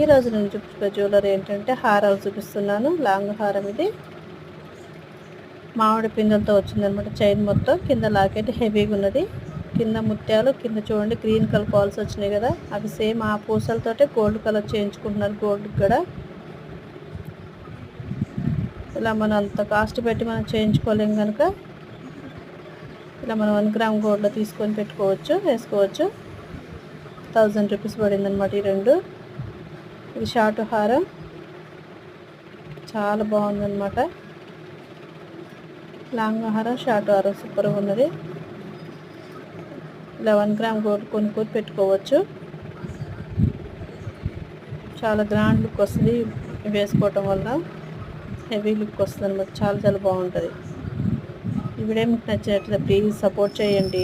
ఈరోజు నేను చూపించే జ్యువెలరీ ఏంటంటే హారాలు చూపిస్తున్నాను. లాంగ్ హారం ఇది మామిడి పిందెలతో వచ్చిందనమాట. చైన్ మొత్తం కింద లాకెట్ హెవీగా ఉన్నది. కింద ముత్యాలు, కింద చూడండి గ్రీన్ కలర్ పాల్స్ వచ్చినాయి కదా, అవి సేమ్ ఆ పూసలతోటే గోల్డ్ కలర్ చేయించుకుంటున్నారు. గోల్డ్ కూడా ఇలా మనం అంత కాస్ట్ పెట్టి మనం చేయించుకోలేం కనుక ఇలా మనం 1 గ్రామ్ గోల్డ్లో తీసుకొని పెట్టుకోవచ్చు, వేసుకోవచ్చు. 1000 రూపీస్ పడింది అనమాట ఈ రెండు. ఇది షార్ట్ హారం, చాలా బాగుందన్నమాట. లాంగ్ హారం, షార్ట్ హారం సూపర్గా ఉన్నది. ఇలా 1 గ్రామ్ గోల్డ్ కొనుక్కొని పెట్టుకోవచ్చు. చాలా గ్రాండ్ లుక్ వస్తుంది వేసుకోవటం వల్ల, హెవీ లుక్ వస్తుంది అనమాట. చాలా చాలా బాగుంటుంది. ఈ వీడియో మీకు నచ్చినట్లయితే ప్లీజ్ సపోర్ట్ చేయండి.